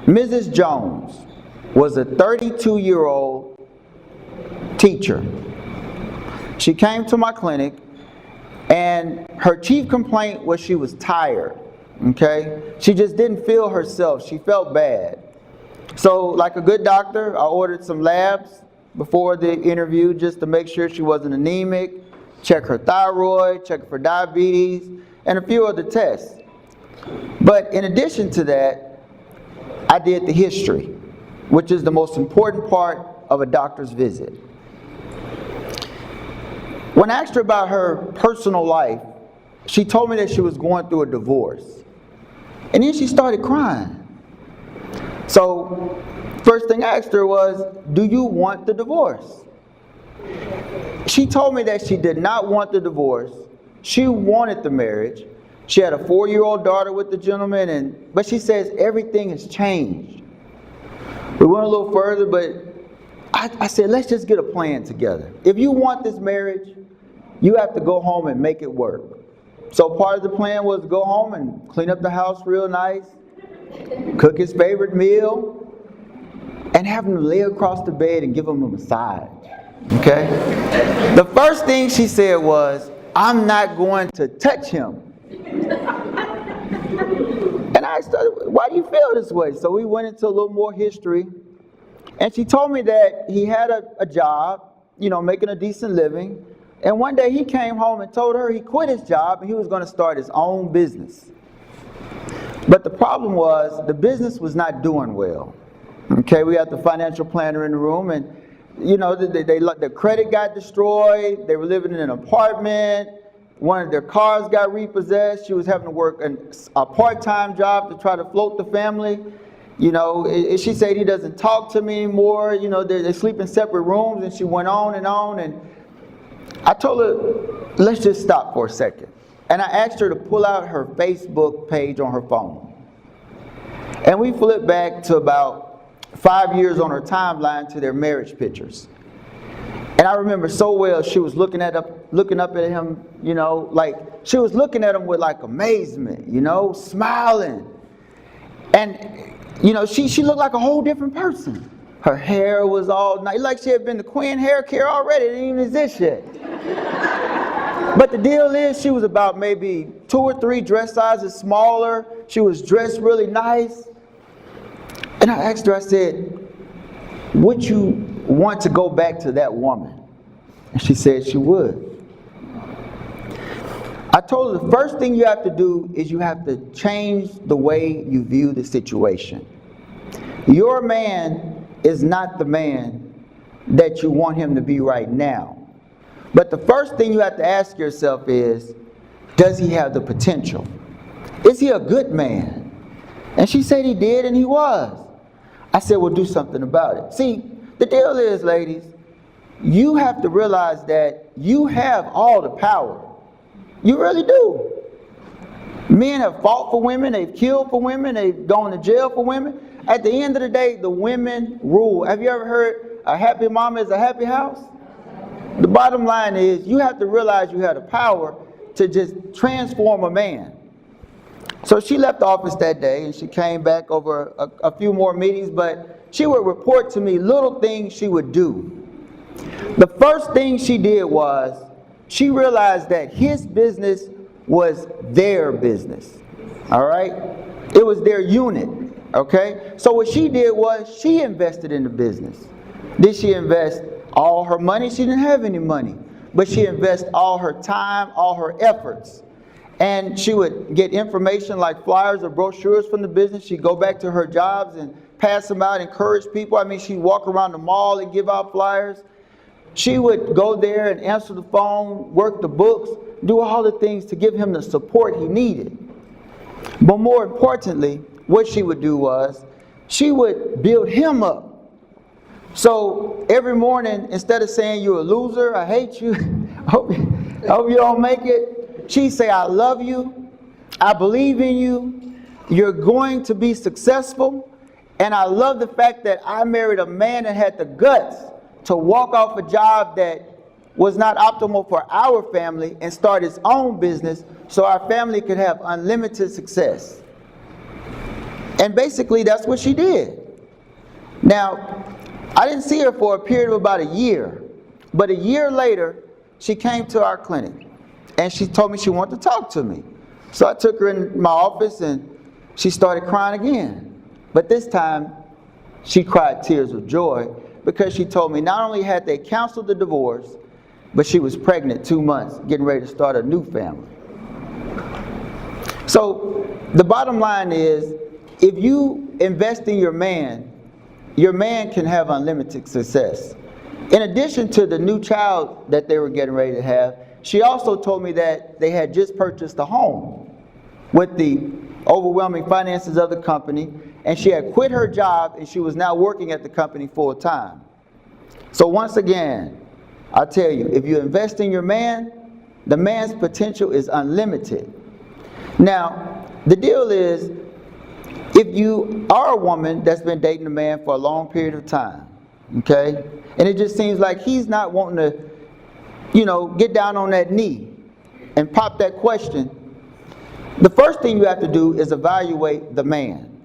Mrs. Jones was a 32-year-old teacher. She came to my clinic, and her chief complaint was she was tired, okay? She just didn't feel herself. She felt bad. So, like a good doctor, I ordered some labs before the interview just to make sure she wasn't anemic, check her thyroid, check for diabetes, and a few other tests. But in addition to that, I did the history, which is the most important part of a doctor's visit. When I asked her about her personal life, she told me that she was going through a divorce. And then she started crying. So, first thing I asked her was, do you want the divorce? She told me that she did not want the divorce. She wanted the marriage. She had a 4-year-old daughter with the gentleman, but she says everything has changed. We went a little further, but I said, let's just get a plan together. If you want this marriage, you have to go home and make it work. So part of the plan was to go home and clean up the house real nice, cook his favorite meal, and have him lay across the bed and give him a massage. Okay? The first thing she said was, I'm not going to touch him. And I asked her, why do you feel this way? So we went into a little more history. And she told me that he had a job, making a decent living. And one day he came home and told her he quit his job and he was going to start his own business. But the problem was the business was not doing well. Okay, we had the financial planner in the room, and the credit got destroyed. They were living in an apartment. One of their cars got repossessed. She was having to work a part-time job to try to float the family. She said he doesn't talk to me anymore. They sleep in separate rooms, and she went on. And I told her, let's just stop for a second. And I asked her to pull out her Facebook page on her phone. And we flipped back to about 5 years on her timeline to their marriage pictures. And I remember so well, she was looking up at him, like she was looking at him with like amazement, smiling. And, she looked like a whole different person. Her hair was all nice, like she had been to Quinn hair care already. It didn't even exist yet. But the deal is, she was about maybe 2 or 3 dress sizes smaller. She was dressed really nice. And I asked her, I said, would you want to go back to that woman? And she said she would. I told her the first thing you have to do is you have to change the way you view the situation. Your man is not the man that you want him to be right now. But the first thing you have to ask yourself is, does he have the potential? Is he a good man? And she said he did, and he was. I said, well, do something about it. See, the deal is, ladies, you have to realize that you have all the power. You really do. Men have fought for women, they've killed for women, they've gone to jail for women. At the end of the day, the women rule. Have you ever heard a happy mama is a happy house? The bottom line is, you have to realize you have the power to just transform a man. So she left the office that day, and she came back over a few more meetings, but she would report to me little things she would do. The first thing she did was, she realized that his business was their business. All right? It was their unit. Okay? So what she did was, she invested in the business. Did she invest all her money? She didn't have any money. But she invested all her time, all her efforts. And she would get information like flyers or brochures from the business. She'd go back to her jobs and pass them out, encourage people. I mean, she'd walk around the mall and give out flyers. She would go there and answer the phone, work the books, do all the things to give him the support he needed. But more importantly, what she would do was, she would build him up. So every morning, instead of saying, you're a loser, I hate you, I hope you don't make it, she'd say, I love you, I believe in you, you're going to be successful, and I love the fact that I married a man that had the guts to walk off a job that was not optimal for our family and start his own business so our family could have unlimited success. And basically that's what she did. Now, I didn't see her for a period of about a year, but a year later, she came to our clinic and she told me she wanted to talk to me. So I took her in my office and she started crying again. But this time, she cried tears of joy because she told me not only had they canceled the divorce, but she was pregnant 2 months, getting ready to start a new family. So the bottom line is, if you invest in your man can have unlimited success. In addition to the new child that they were getting ready to have, she also told me that they had just purchased a home with the overwhelming finances of the company, and she had quit her job and she was now working at the company full time. So once again, I tell you, if you invest in your man, the man's potential is unlimited. Now, the deal is, if you are a woman that's been dating a man for a long period of time, okay, and it just seems like he's not wanting to, get down on that knee and pop that question, the first thing you have to do is evaluate the man.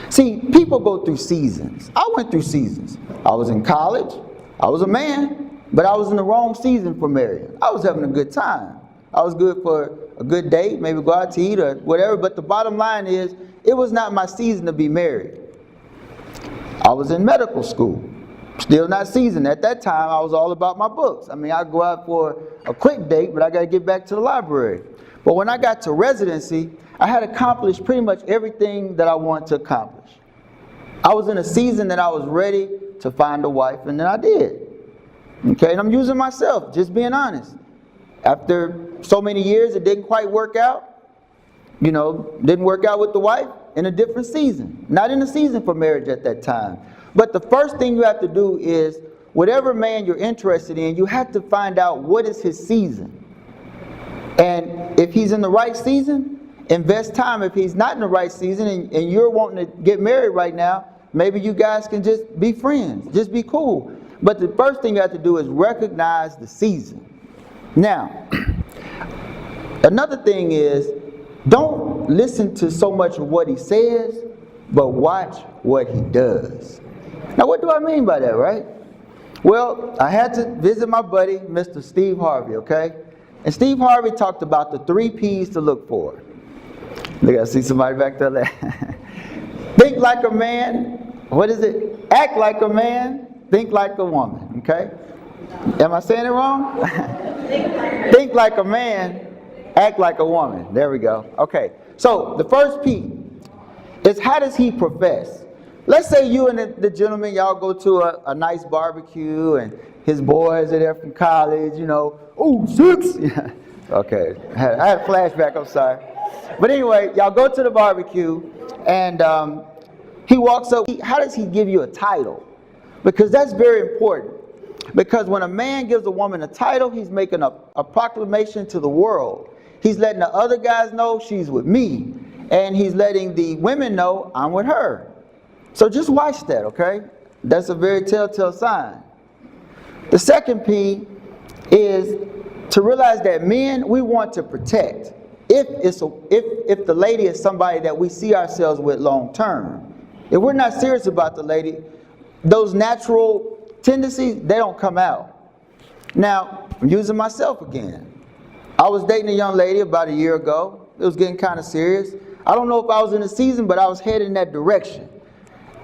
See, people go through seasons. I went through seasons. I was in college, I was a man, but I was in the wrong season for marriage. I was having a good time. I was good for a good date, maybe go out to eat or whatever, but the bottom line is, it was not my season to be married. I was in medical school, still not seasoned. At that time, I was all about my books. I mean, I'd go out for a quick date, but I got to get back to the library. But when I got to residency, I had accomplished pretty much everything that I wanted to accomplish. I was in a season that I was ready to find a wife, and then I did. Okay, and I'm using myself, just being honest. After so many years, it didn't quite work out. Didn't work out with the wife, in a different season. Not in a season for marriage at that time. But the first thing you have to do is, whatever man you're interested in, you have to find out what is his season. And if he's in the right season, invest time. If he's not in the right season and you're wanting to get married right now, maybe you guys can just be friends, just be cool. But the first thing you have to do is recognize the season. Now, another thing is, don't listen to so much of what he says, but watch what he does. Now, what do I mean by that, right? Well, I had to visit my buddy, Mr. Steve Harvey, okay? And Steve Harvey talked about the 3 P's to look for. Look, I see somebody back there. Think like a man. What is it? Act like a man. Think like a woman, okay? Am I saying it wrong? Think like a man. Act like a woman. There we go. Okay. So the first P is, how does he profess? Let's say you and the gentleman, y'all go to a nice barbecue and his boys are there from college, oh, 6. Yeah. Okay. I had a flashback, I'm sorry. But anyway, y'all go to the barbecue and he walks up. How does he give you a title? Because that's very important. Because when a man gives a woman a title, he's making a proclamation to the world. He's letting the other guys know she's with me. And he's letting the women know I'm with her. So just watch that, okay? That's a very telltale sign. The second P is to realize that men, we want to protect. If the lady is somebody that we see ourselves with long term. If we're not serious about the lady, those natural tendencies, they don't come out. Now, I'm using myself again. I was dating a young lady about a year ago. It was getting kind of serious. I don't know if I was in the season, but I was heading in that direction.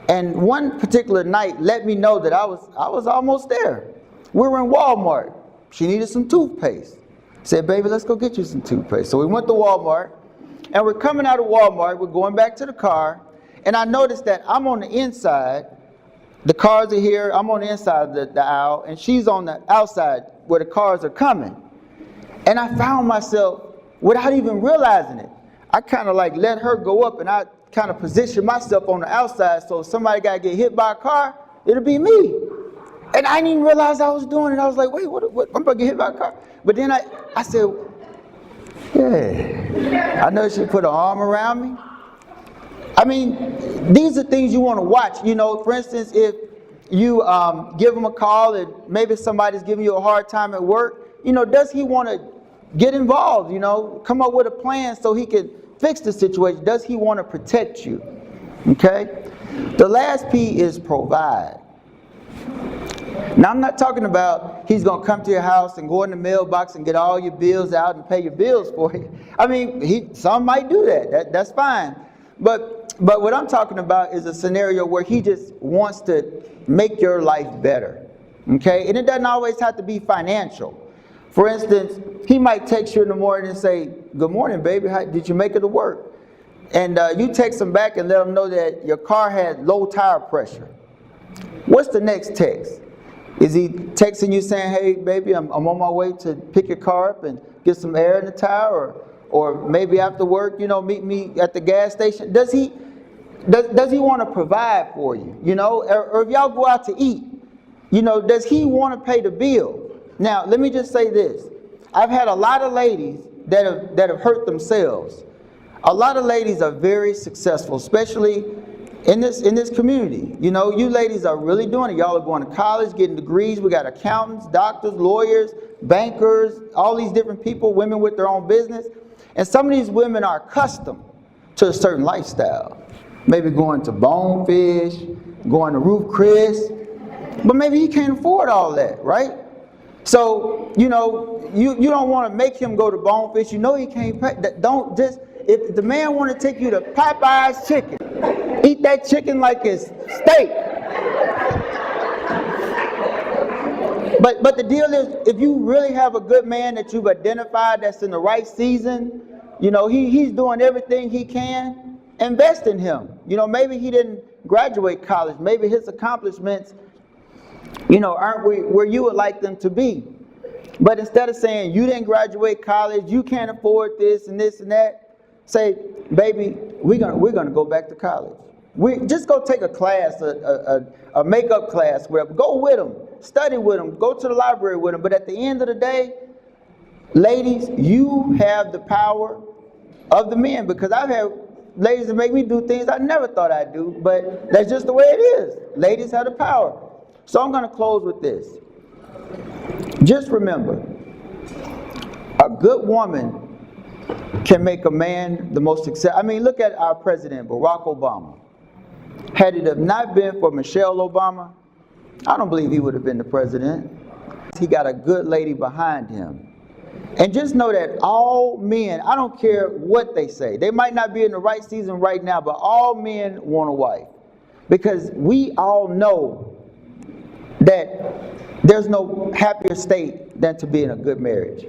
And one particular night let me know that I was almost there. We were in Walmart. She needed some toothpaste. I said, baby, let's go get you some toothpaste. So we went to Walmart, and we're coming out of Walmart. We're going back to the car, and I noticed that I'm on the inside. The cars are here. I'm on the inside of the aisle, and she's on the outside where the cars are coming. And I found myself, without even realizing it, I kind of like let her go up, and I kind of position myself on the outside, so if somebody got to get hit by a car, it'll be me. And I didn't even realize I was doing it. I was like, wait, what I'm about to get hit by a car. But then I said, yeah. I know she put her arm around me. I mean, these are things you want to watch. For instance, if you give him a call and maybe somebody's giving you a hard time at work, does he want to get involved, come up with a plan so he can fix the situation? Does he want to protect you? Okay? The last P is provide. Now, I'm not talking about he's going to come to your house and go in the mailbox and get all your bills out and pay your bills for you. I mean, some might do that. That's fine. But what I'm talking about is a scenario where he just wants to make your life better. Okay? And it doesn't always have to be financial. For instance, he might text you in the morning and say, "Good morning, baby. Did you make it to work?" And you text him back and let him know that your car had low tire pressure. What's the next text? Is he texting you saying, "Hey, baby, I'm on my way to pick your car up and get some air in the tire," or maybe after work, meet me at the gas station? Does he want to provide for you? Or if y'all go out to eat, does he want to pay the bill? Now, let me just say this. I've had a lot of ladies that have hurt themselves. A lot of ladies are very successful, especially in this community. You ladies are really doing it. Y'all are going to college, getting degrees. We got accountants, doctors, lawyers, bankers, all these different people, women with their own business. And some of these women are accustomed to a certain lifestyle. Maybe going to Bonefish, going to Ruth Chris, but maybe he can't afford all that, right? So, you don't want to make him go to Bonefish. He can't pay. Don't just, if the man want to take you to Popeye's chicken, eat that chicken like it's steak. But the deal is, if you really have a good man that you've identified that's in the right season, he's doing everything he can, invest in him. Maybe he didn't graduate college. Maybe his accomplishments aren't where you would like them to be. But instead of saying, "You didn't graduate college, you can't afford this and this and that," say, "Baby, we're gonna go back to college. We just go take a class, a makeup class, whatever. Go with them, study with them, go to the library with them. But at the end of the day, ladies, you have the power of the men." Because I've had ladies that make me do things I never thought I'd do, but that's just the way it is. Ladies have the power. So I'm going to close with this. Just remember, a good woman can make a man the most successful. Look at our president, Barack Obama. Had it have not been for Michelle Obama, I don't believe he would have been the president. He got a good lady behind him. And just know that all men, I don't care what they say, they might not be in the right season right now, but all men want a wife. Because we all know that there's no happier state than to be in a good marriage.